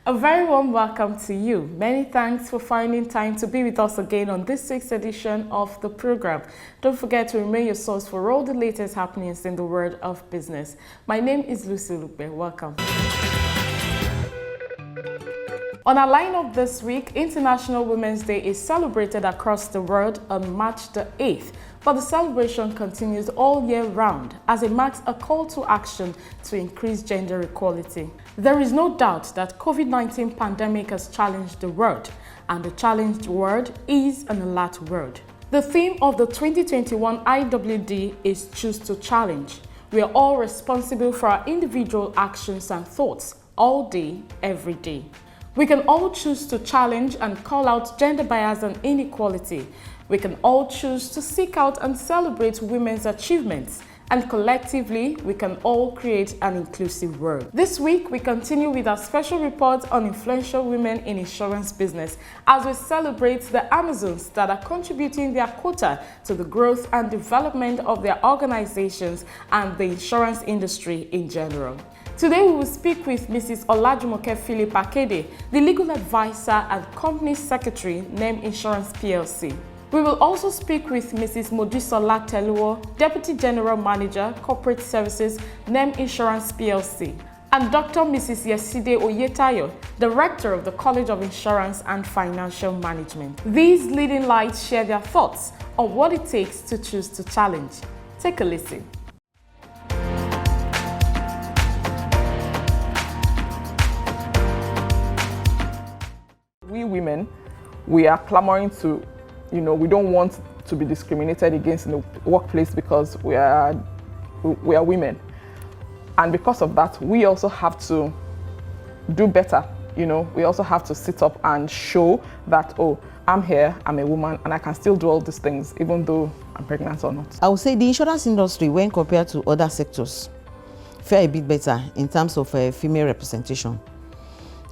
A very warm welcome to you. Many thanks for finding time to be with us again on this week's edition of the program. Don't forget to remain your source for all the latest happenings in the world of business. My name is Lucy Lupe. Welcome. On our lineup this week, International Women's Day is celebrated across the world on March the 8th. But the celebration continues all year round as it marks a call to action to increase gender equality. There is no doubt that COVID-19 pandemic has challenged the world, and the challenged word is an alert word. The theme of the 2021 IWD is Choose to Challenge. We are all responsible for our individual actions and thoughts all day, every day. We can all choose to challenge and call out gender bias and inequality. We can all choose to seek out and celebrate women's achievements, and collectively, we can all create an inclusive world. This week, we continue with our special report on influential women in insurance business as we celebrate the Amazons that are contributing their quota to the growth and development of their organizations and the insurance industry in general. Today, we will speak with Mrs. Olajumoke Philip Akede, the legal advisor and company secretary, NEM Insurance PLC. We will also speak with Mrs. Mojisola Teluo, Deputy General Manager, Corporate Services, NEM Insurance PLC, and Dr. Mrs. Yeside Oyetayo, Director of the College of Insurance and Financial Management. These leading lights share their thoughts on what it takes to choose to challenge. Take a listen. We women, we are clamoring to, we don't want to be discriminated against in the workplace because we are women. And because of that, we also have to do better. We also have to sit up and show that, oh, I'm here, I'm a woman, and I can still do all these things, even though I'm pregnant or not. I would say the insurance industry, when compared to other sectors, fare a bit better in terms of female representation.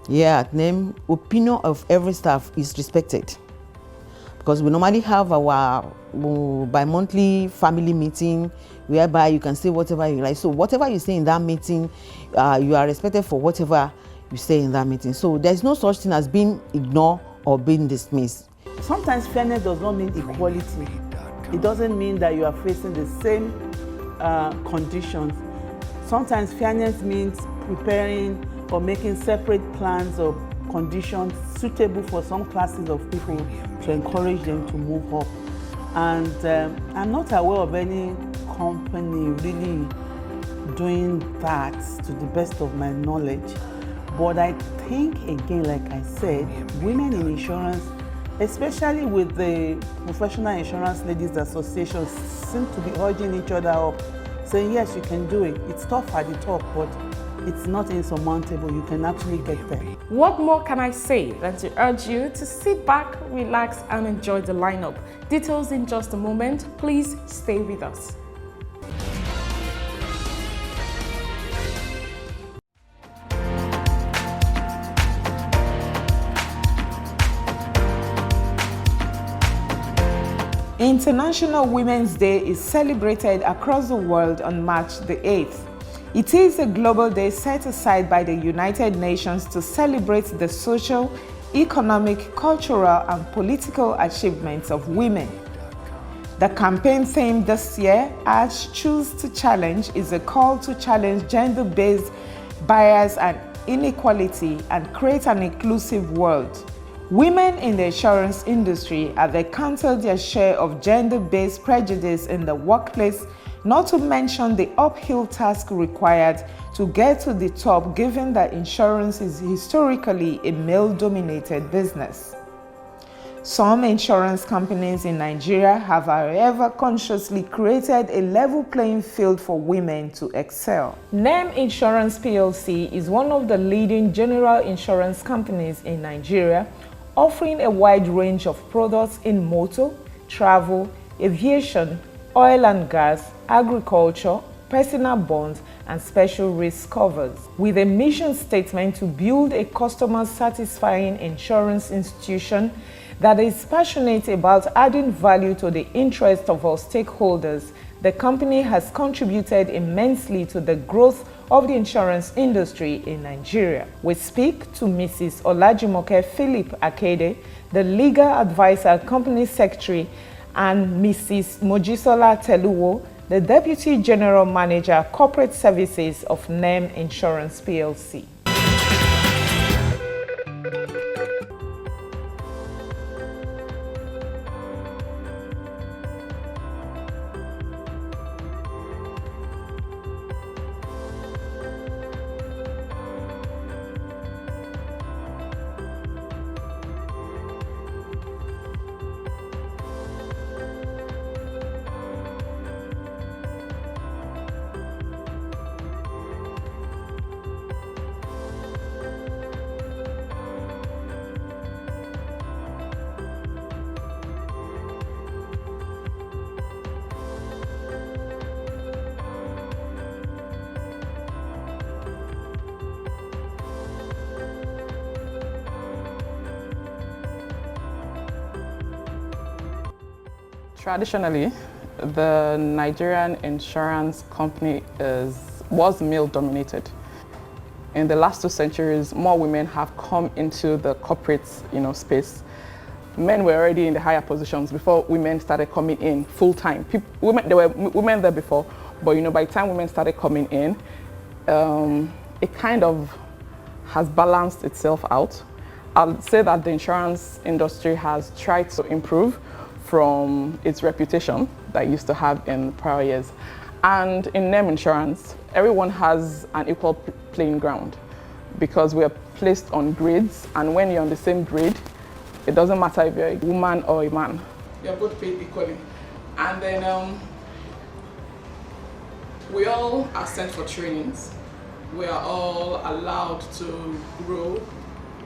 Yeah, at NEM, opinion of every staff is respected because we normally have our bi-monthly family meeting whereby you can say whatever you like. So whatever you say in that meeting, you are respected for whatever you say in that meeting. So there's no such thing as being ignored or being dismissed. Sometimes fairness does not mean equality. It doesn't mean that you are facing the same conditions. Sometimes fairness means preparing or making separate plans or conditions suitable for some classes of people to encourage them to move up. And I'm not aware of any company really doing that to the best of my knowledge. But I think, again, like I said, women in insurance, especially with the Professional Insurance Ladies Association, seem to be urging each other up, saying, yes, you can do it. It's tough at the top, but it's not insurmountable. You can actually get there. What more can I say than to urge you to sit back, relax, and enjoy the lineup. Details in just a moment. Please stay with us. International Women's Day is celebrated across the world on March the 8th. It is a global day set aside by the United Nations to celebrate the social, economic, cultural, and political achievements of women. The campaign theme this year, as Choose to Challenge, is a call to challenge gender-based bias and inequality and create an inclusive world. Women in the insurance industry have encountered their share of gender-based prejudice in the workplace, not to mention the uphill task required to get to the top, given that insurance is historically a male-dominated business. Some insurance companies in Nigeria have, however, consciously created a level playing field for women to excel. NEM Insurance PLC is one of the leading general insurance companies in Nigeria, offering a wide range of products in motor, travel, aviation, oil and gas, agriculture, personal bonds, and special risk covers, with a mission statement to build a customer-satisfying insurance institution that is passionate about adding value to the interest of all stakeholders. The company has contributed immensely to the growth of the insurance industry in Nigeria. We speak to Mrs. Olajumoke Philip Akede, the legal advisor, company secretary, and Mrs. Mojisola Teluwo, the Deputy General Manager, Corporate Services of NEM Insurance PLC. Traditionally, the Nigerian insurance company was male-dominated. In the last 2 centuries, more women have come into the corporate, space. Men were already in the higher positions before women started coming in full-time. There were women there before, but by the time women started coming in, it kind of has balanced itself out. I'll say that the insurance industry has tried to improve from its reputation that it used to have in prior years. And in NEM Insurance, everyone has an equal playing ground because we are placed on grades, and when you're on the same grade, it doesn't matter if you're a woman or a man. You're both paid equally. And then we all are sent for trainings. We are all allowed to grow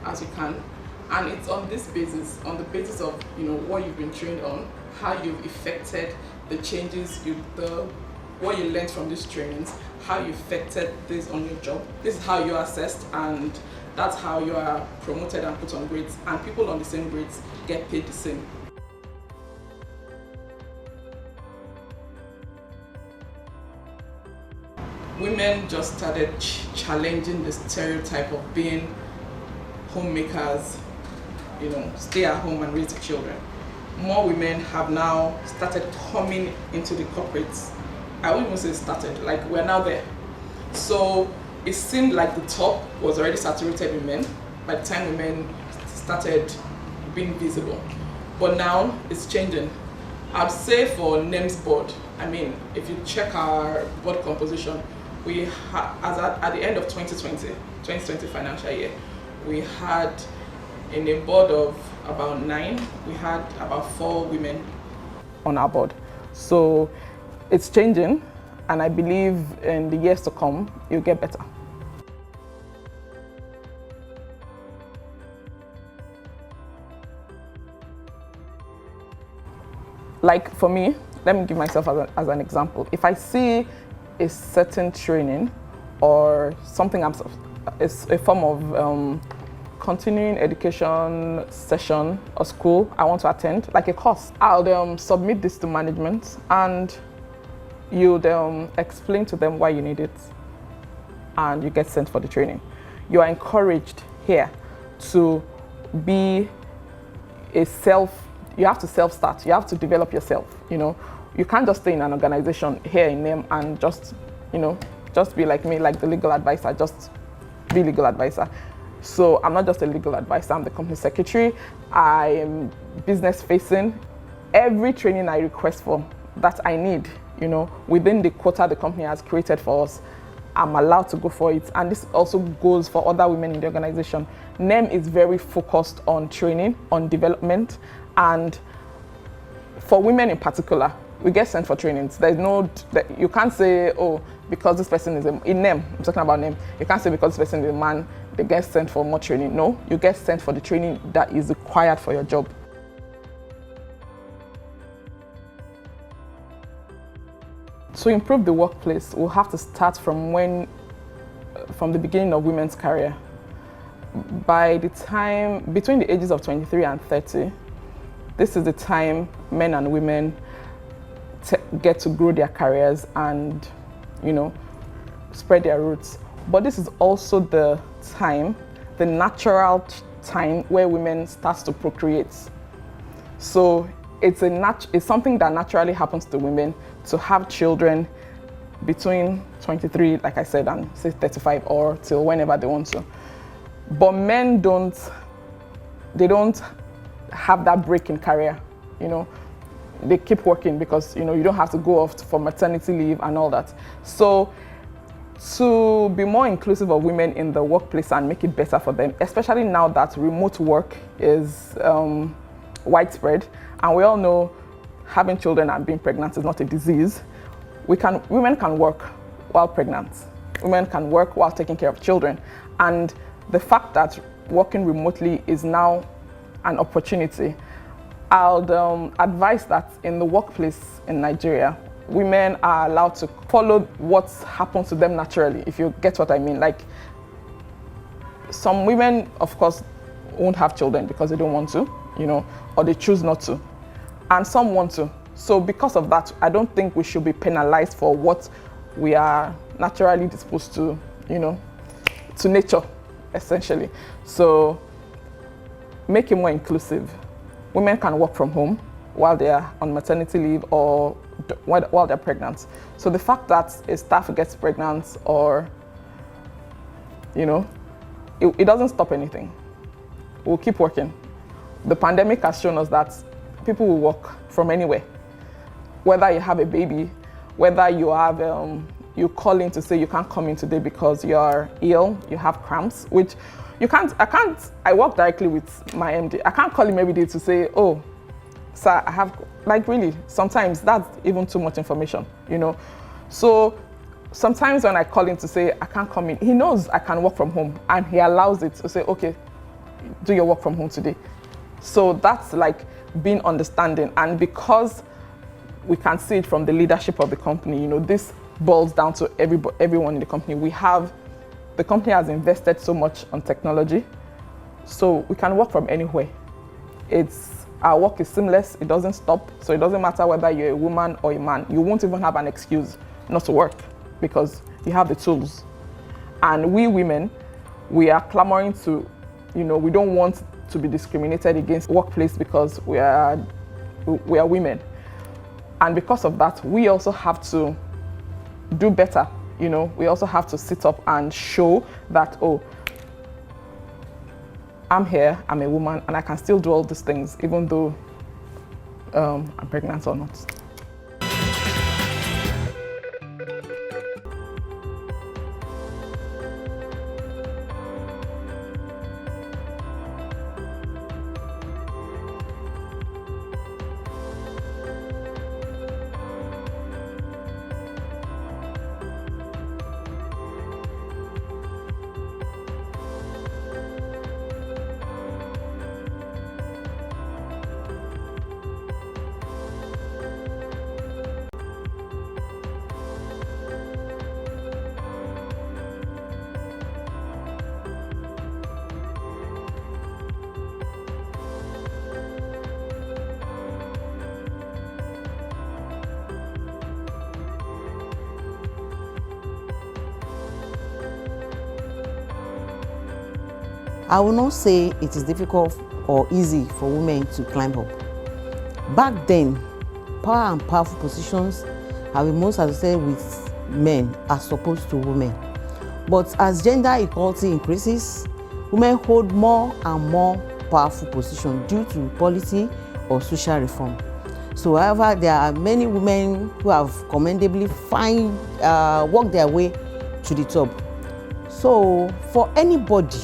as we can. And it's on this basis, on the basis of what you've been trained on, how you've effected the changes, what you learned from these trainings, how you effected this on your job. This is how you're assessed, and that's how you are promoted and put on grades. And people on the same grades get paid the same. Women just started challenging the stereotype of being homemakers, stay at home and raise children. More women have now started coming into the corporates. I wouldn't even say started, like we're now there. So it seemed like the top was already saturated with men by the time women started being visible. But now it's changing. I'd say for NEM's board, if you check our board composition, we at the end of 2020 financial year, we had in a board of about 9, we had about 4 women on our board. So it's changing, and I believe in the years to come, it'll get better. Like for me, let me give myself as an example. If I see a certain training or something, it's a form of continuing education session or school I want to attend, like a course, I'll submit this to management, and you'd explain to them why you need it, and you get sent for the training. You are encouraged here to be you have to self-start, you have to develop yourself, You can't just stay in an organization here in NEM and just be like me, like the legal advisor, just be legal advisor. So I'm not just a legal advisor, I'm the company secretary, I am business facing. Every training I request for that I need, within the quota the company has created for us, I'm allowed to go for it. And this also goes for other women in the organization. NEM is very focused on training, on development, and for women in particular, we get sent for trainings. You can't say, oh, because this person is in NEM, I'm talking about NEM, you can't say because this person is a man, they get sent for more training. No, you get sent for the training that is required for your job. To improve the workplace, we'll have to start from the beginning of women's career. By the time, between the ages of 23 and 30, this is the time men and women get to grow their careers and, spread their roots. But this is also the time, the natural time where women start to procreate. So it's something that naturally happens to women to have children between 23, like I said, and say 35 or till whenever they want to. But men don't have that break in career, you know. They keep working because, you know, you don't have to go off for maternity leave and all that. So to be more inclusive of women in the workplace and make it better for them, especially now that remote work is widespread, and we all know having children and being pregnant is not a disease. Women can work while pregnant. Women can work while taking care of children. And the fact that working remotely is now an opportunity, I'd advise that in the workplace in Nigeria, women are allowed to follow what happens to them naturally, if you get what I mean. Like, some women, of course, won't have children because they don't want to, you know, or they choose not to. And some want to. So because of that, I don't think we should be penalized for what we are naturally disposed to, you know, to nature, essentially. So make it more inclusive. Women can work from home while they are on maternity leave or while they're pregnant. So the fact that a staff gets pregnant or, you know, it doesn't stop anything. We'll keep working. The pandemic has shown us that people will work from anywhere. Whether you have a baby, whether you have, you call in to say you can't come in today because you're ill, you have cramps, which I work directly with my MD. I can't call him every day to say, oh, sir, I have, like, really, sometimes that's even too much information, you know. So sometimes when I call him to say I can't come in, he knows I can work from home and he allows it to say, okay, do your work from home today. So that's like being understanding. And because we can see it from the leadership of the company, you know, this boils down to everyone in the company. The company has invested so much on technology, so we can work from anywhere. Our work is seamless, it doesn't stop, so it doesn't matter whether you're a woman or a man. You won't even have an excuse not to work because you have the tools. And we women, we are clamoring to, you know, we don't want to be discriminated against workplace because we are women. And because of that, we also have to do better. You know, we also have to sit up and show that, oh, I'm here, I'm a woman, and I can still do all these things, even though I'm pregnant or not. I will not say it is difficult or easy for women to climb up. Back then, power and powerful positions have been most associated with men as opposed to women. But as gender equality increases, women hold more and more powerful positions due to policy or social reform. So however, there are many women who have commendably worked their way to the top. So for anybody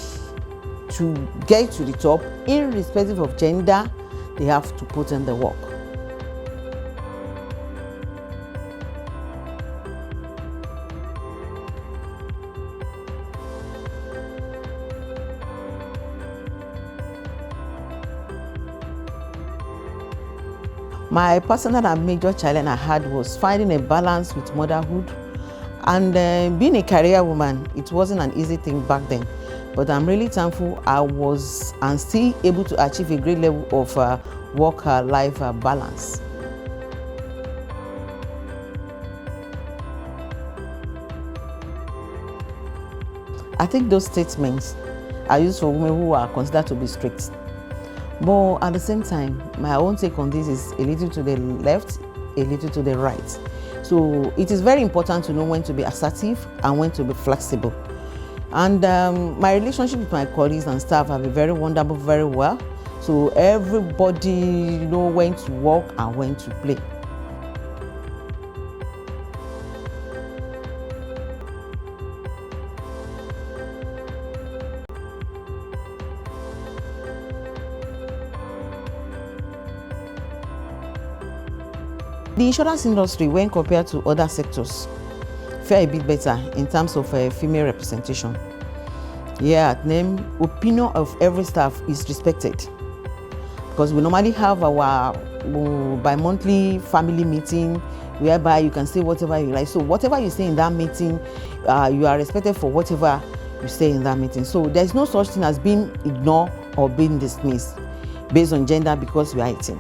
to get to the top, irrespective of gender, they have to put in the work. My personal and major challenge I had was finding a balance with motherhood and being a career woman. It wasn't an easy thing back then, but I'm really thankful I was and still able to achieve a great level of work-life balance. I think those statements are used for women who are considered to be strict. But at the same time, my own take on this is a little to the left, a little to the right. So it is very important to know when to be assertive and when to be flexible. And my relationship with my colleagues and staff have been very wonderful, very well. So everybody know when to work and when to play. The insurance industry, when compared to other sectors, fare a bit better in terms of female representation. Yeah, opinion of every staff is respected, because we normally have our bi-monthly family meeting whereby you can say whatever you like. So whatever you say in that meeting, you are respected for whatever you say in that meeting. So there's no such thing as being ignored or being dismissed based on gender because we are a team.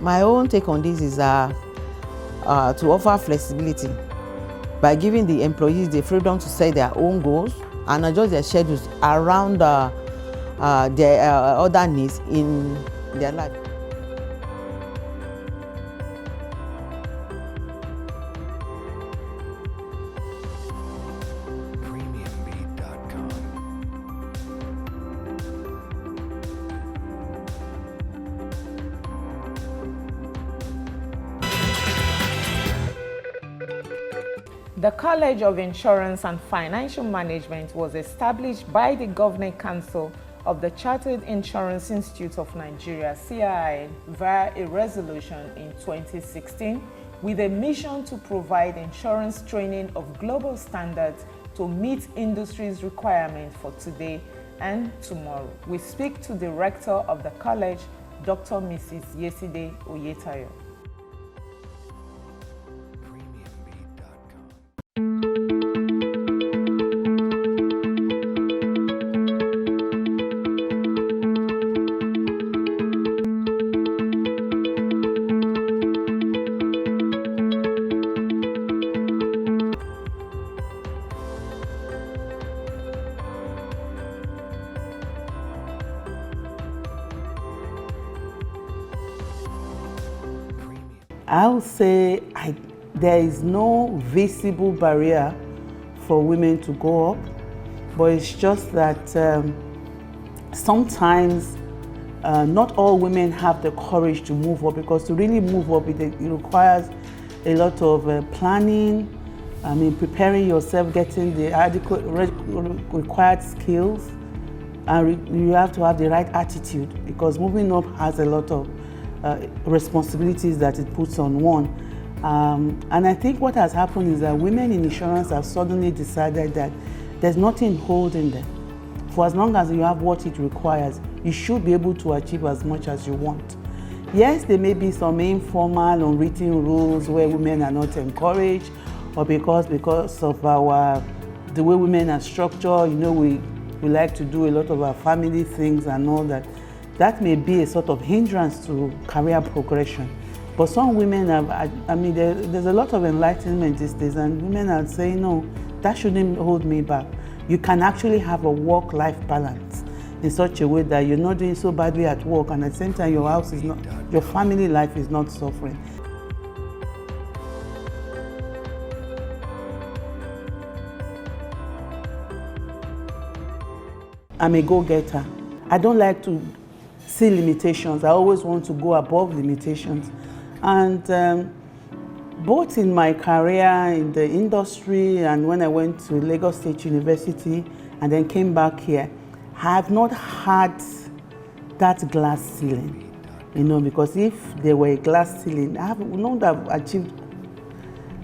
My own take on this is to offer flexibility by giving the employees the freedom to set their own goals and adjust their schedules around their other needs in their life. The College of Insurance and Financial Management was established by the Governing Council of the Chartered Insurance Institute of Nigeria, CII, via a resolution in 2016 with a mission to provide insurance training of global standards to meet industry's requirements for today and tomorrow. We speak to the rector of the college, Dr. Mrs. Yeside Oyetayo. I would say there is no visible barrier for women to go up, but it's just that sometimes not all women have the courage to move up, because to really move up, it requires a lot of planning, preparing yourself, getting the adequate required skills, and you have to have the right attitude, because moving up has a lot of responsibilities that it puts on one. And I think what has happened is that women in insurance have suddenly decided that there's nothing holding them. For as long as you have what it requires, you should be able to achieve as much as you want. Yes, there may be some informal unwritten rules where women are not encouraged, or because of the way women are structured, we like to do a lot of our family things and all that. That may be a sort of hindrance to career progression. But some women there's a lot of enlightenment these days, and women are saying, no, that shouldn't hold me back. You can actually have a work-life balance in such a way that you're not doing so badly at work, and at the same time your family life is not suffering. I'm a go-getter. I don't like to see limitations. I always want to go above limitations. And both in my career in the industry and when I went to Lagos State University and then came back here, I have not had that glass ceiling, because if there were a glass ceiling, I would not have achieved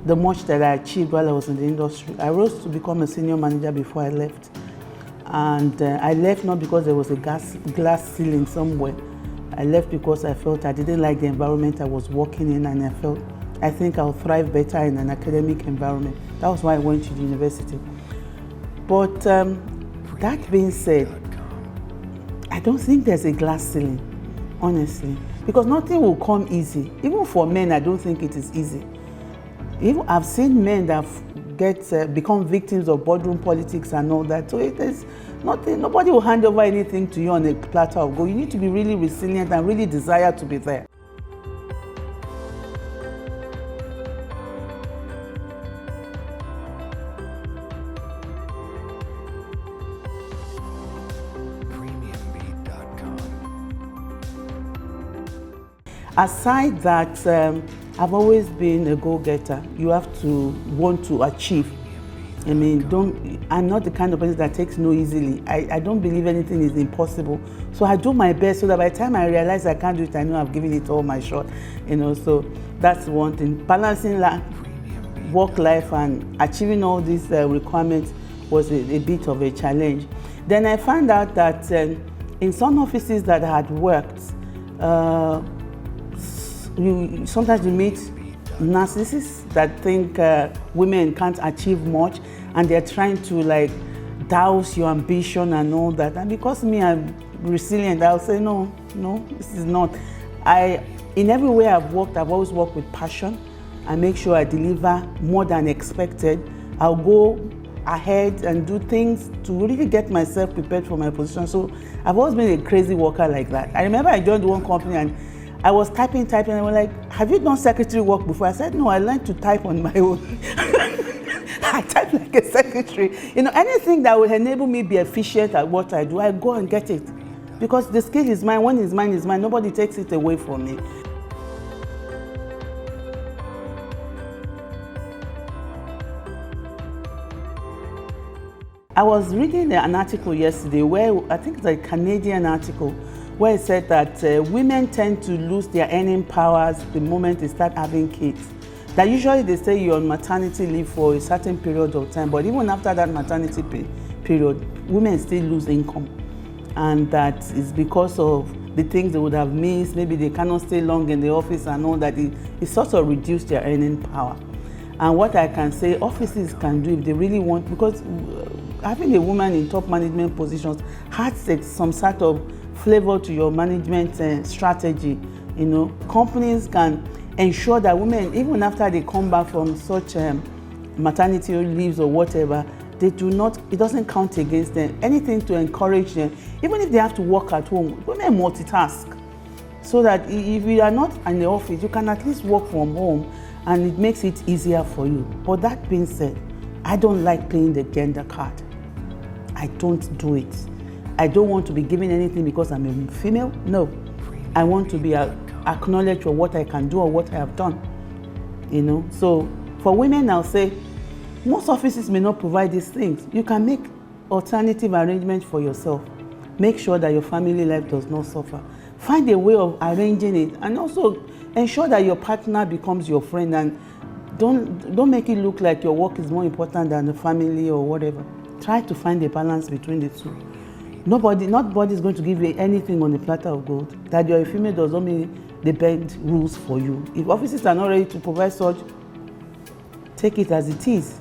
the much that I achieved while I was in the industry. I rose to become a senior manager before I left. And I left not because there was a glass ceiling somewhere. I left because I felt I didn't like the environment I was working in, and I think I'll thrive better in an academic environment. That was why I went to the university. But that being said, I don't think there's a glass ceiling. honestly, because nothing will come easy. Even for men, I don't think it is easy. Even I've seen men that become victims of boardroom politics and all that. So it is nothing. Nobody will hand over anything to you on a platter of gold. You need to be really resilient and really desire to be there. Aside that, I've always been a go-getter. You have to want to achieve. I mean, I'm not the kind of person that takes no easily. I don't believe anything is impossible. So I do my best so that by the time I realize I can't do it, I know I've given it all my shot. So that's one thing. Balancing work life and achieving all these requirements was a bit of a challenge. Then I found out that in some offices that I had worked, sometimes you meet narcissists that think women can't achieve much, and they're trying to douse your ambition and all that. And because I'm resilient, I'll say no, this is not. In every way I've worked, I've always worked with passion. I make sure I deliver more than expected. I'll go ahead and do things to really get myself prepared for my position. So I've always been a crazy worker like that. I remember I joined one company and I was typing, and they were like, have you done secretary work before? I said, no, I learned to type on my own. I type like a secretary. Anything that will enable me be efficient at what I do, I go and get it. Because the skill is mine. When it's mine, it's mine. Nobody takes it away from me. I was reading an article yesterday where, I think it's a Canadian article, where it said that women tend to lose their earning powers the moment they start having kids. That usually they say you're on maternity leave for a certain period of time, but even after that maternity period, women still lose income. And that is because of the things they would have missed. Maybe they cannot stay long in the office and all that. It sort of reduced their earning power. And what I can say offices can do if they really want, because having a woman in top management positions adds some sort of flavor to your management strategy. Companies can ensure that women, even after they come back from such maternity leaves or whatever, it doesn't count against them. Anything to encourage them, even if they have to work at home, women multitask. So that if you are not in the office, you can at least work from home and it makes it easier for you. But that being said, I don't like playing the gender card. I don't do it. I don't want to be given anything because I'm a female. No, I want to be acknowledged for what I can do or what I have done. So for women, I'll say most offices may not provide these things. You can make alternative arrangements for yourself. Make sure that your family life does not suffer. Find a way of arranging it, and also ensure that your partner becomes your friend, and don't make it look like your work is more important than the family or whatever. Try to find a balance between the two. Nobody is going to give you anything on a platter of gold. That you're a female does not mean they bend rules for you. If offices are not ready to provide such, take it as it is.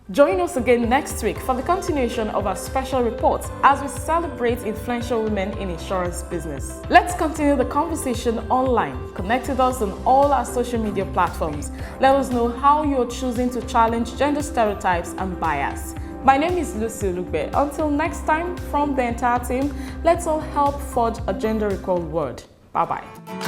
Join us again next week for the continuation of our special report as we celebrate influential women in insurance business. Let's continue the conversation online. Connect with us on all our social media platforms. Let us know how you're choosing to challenge gender stereotypes and bias. My name is Lucy Lugbe. Until next time, from the entire team, let's all help forge a gender-equal world. Bye-bye.